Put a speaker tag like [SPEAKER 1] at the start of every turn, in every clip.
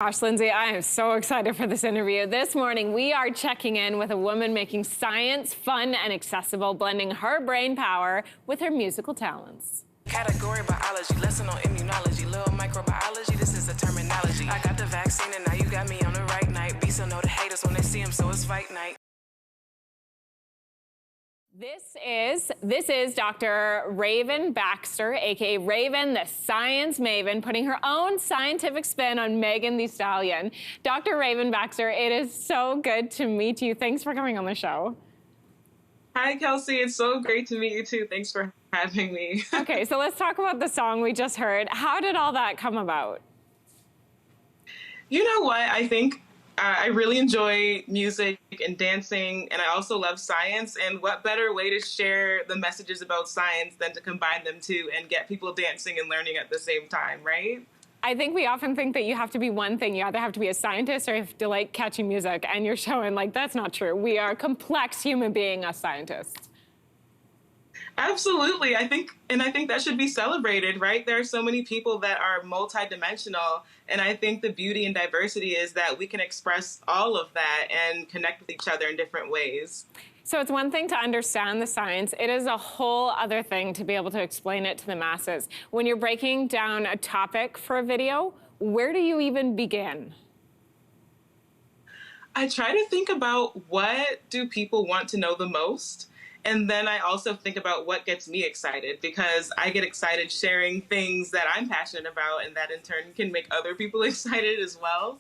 [SPEAKER 1] Gosh, Lindsey, I am so excited for this interview. This morning, we are checking in with a woman making science fun and accessible, blending her brain power with her musical talents.
[SPEAKER 2] Category biology, lesson on immunology, little microbiology, this is the terminology. I got the vaccine and now you got me on the right night. Be so know the haters when they see him, so it's fight night.
[SPEAKER 1] This is Dr. Raven Baxter, aka Raven, the Science Maven, putting her own scientific spin on Megan Thee Stallion. Dr. Raven Baxter, it is so good to meet you. Thanks for coming on the show.
[SPEAKER 3] Hi, Kelsey. It's so great to meet you, too. Thanks for having me.
[SPEAKER 1] Okay, so let's talk about the song we just heard. How did all that come about?
[SPEAKER 3] You know what? I think I really enjoy music and dancing, and I also love science. And what better way to share the messages about science than to combine them two and get people dancing and learning at the same time, right?
[SPEAKER 1] I think we often think that you have to be one thing. You either have to be a scientist or you have to like catchy music, and you're showing like that's not true. We are a complex human being as scientists.
[SPEAKER 3] Absolutely. I think that should be celebrated, right? There are so many people that are multidimensional, and I think the beauty and diversity is that we can express all of that and connect with each other in different ways.
[SPEAKER 1] So it's one thing to understand the science. It is a whole other thing to be able to explain it to the masses. When you're breaking down a topic for a video, where do you even begin?
[SPEAKER 3] I try to think about what do people want to know the most. And then I also think about what gets me excited, because I get excited sharing things that I'm passionate about, and that in turn can make other people excited as well.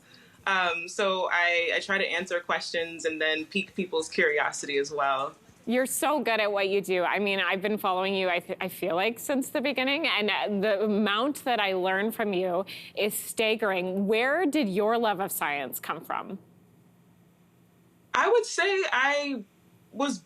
[SPEAKER 3] So I try to answer questions and then pique people's curiosity as well.
[SPEAKER 1] You're so good at what you do. I mean, I've been following you, I feel like, since the beginning, and the amount that I learn from you is staggering. Where did your love of science come from?
[SPEAKER 3] I would say I was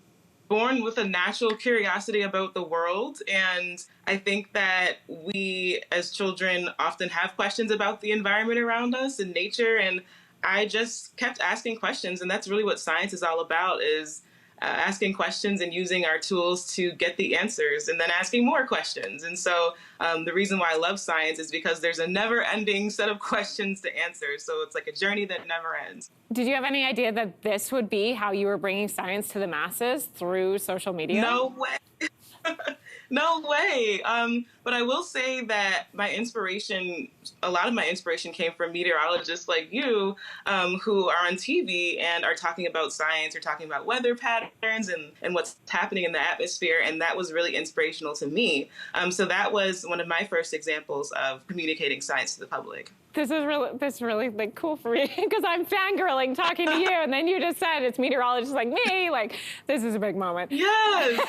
[SPEAKER 3] born with a natural curiosity about the world. And I think that we as children often have questions about the environment around us and nature. And I just kept asking questions. And that's really what science is all about, is asking questions and using our tools to get the answers, and then asking more questions. And so the reason why I love science is because there's a never-ending set of questions to answer. So it's like a journey that never ends.
[SPEAKER 1] Did you have any idea that this would be how you were bringing science to the masses through social media?
[SPEAKER 3] No way. No way. But I will say that a lot of my inspiration came from meteorologists like you, who are on TV and are talking about science, or talking about weather patterns and what's happening in the atmosphere. And that was really inspirational to me. So that was one of my first examples of communicating science to the public.
[SPEAKER 1] This is really like cool for me, because I'm fangirling talking to you, and then you just said it's meteorologists like me. Like, this is a big moment.
[SPEAKER 3] Yes.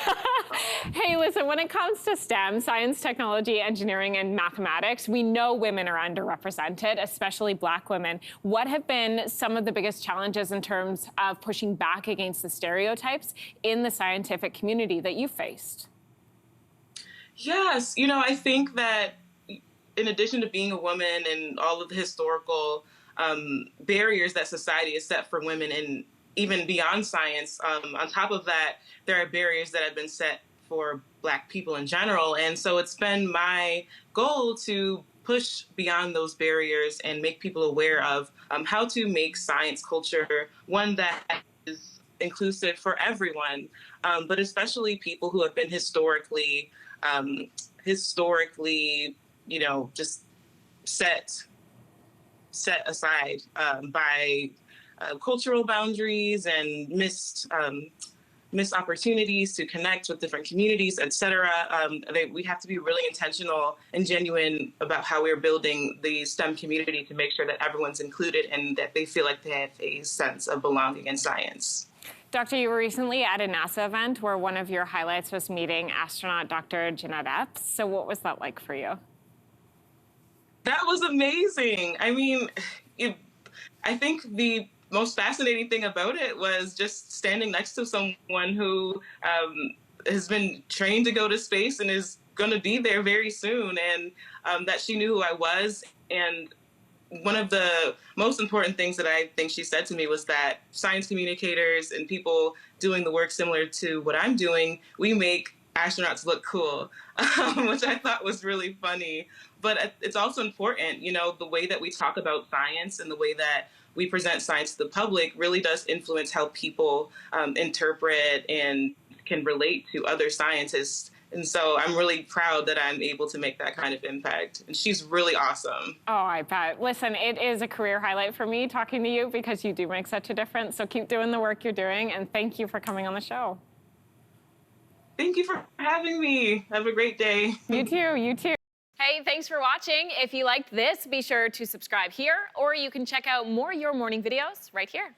[SPEAKER 1] Hey, listen, when it comes to STEM, science, technology, engineering, and mathematics, we know women are underrepresented, especially Black women. What have been some of the biggest challenges in terms of pushing back against the stereotypes in the scientific community that you faced?
[SPEAKER 3] Yes. I think that in addition to being a woman and all of the historical barriers that society has set for women, and even beyond science, on top of that, there are barriers that have been set for Black people in general. And so it's been my goal to push beyond those barriers and make people aware of how to make science culture one that is inclusive for everyone, but especially people who have been historically, just set aside by cultural boundaries and missed opportunities to connect with different communities, et cetera. We have to be really intentional and genuine about how we're building the STEM community to make sure that everyone's included and that they feel like they have a sense of belonging in science.
[SPEAKER 1] Doctor, you were recently at a NASA event where one of your highlights was meeting astronaut Dr. Jeanette Epps. So what was that like for you?
[SPEAKER 3] That was amazing. I mean, I think the most fascinating thing about it was just standing next to someone who has been trained to go to space and is going to be there very soon, and that she knew who I was. And one of the most important things that I think she said to me was that science communicators and people doing the work similar to what I'm doing, we make astronauts look cool, which I thought was really funny. but it's also important, the way that we talk about science and the way that we present science to the public really does influence how people interpret and can relate to other scientists. And so I'm really proud that I'm able to make that kind of impact. And she's really awesome.
[SPEAKER 1] Oh, I bet. Listen, it is a career highlight for me talking to you because you do make such a difference. So keep doing the work you're doing, and thank you for coming on the show.
[SPEAKER 3] Thank you for having me. Have a great day.
[SPEAKER 1] You too, you too. Hey, thanks for watching. If you liked this, be sure to subscribe here, or you can check out more Your Morning videos right here.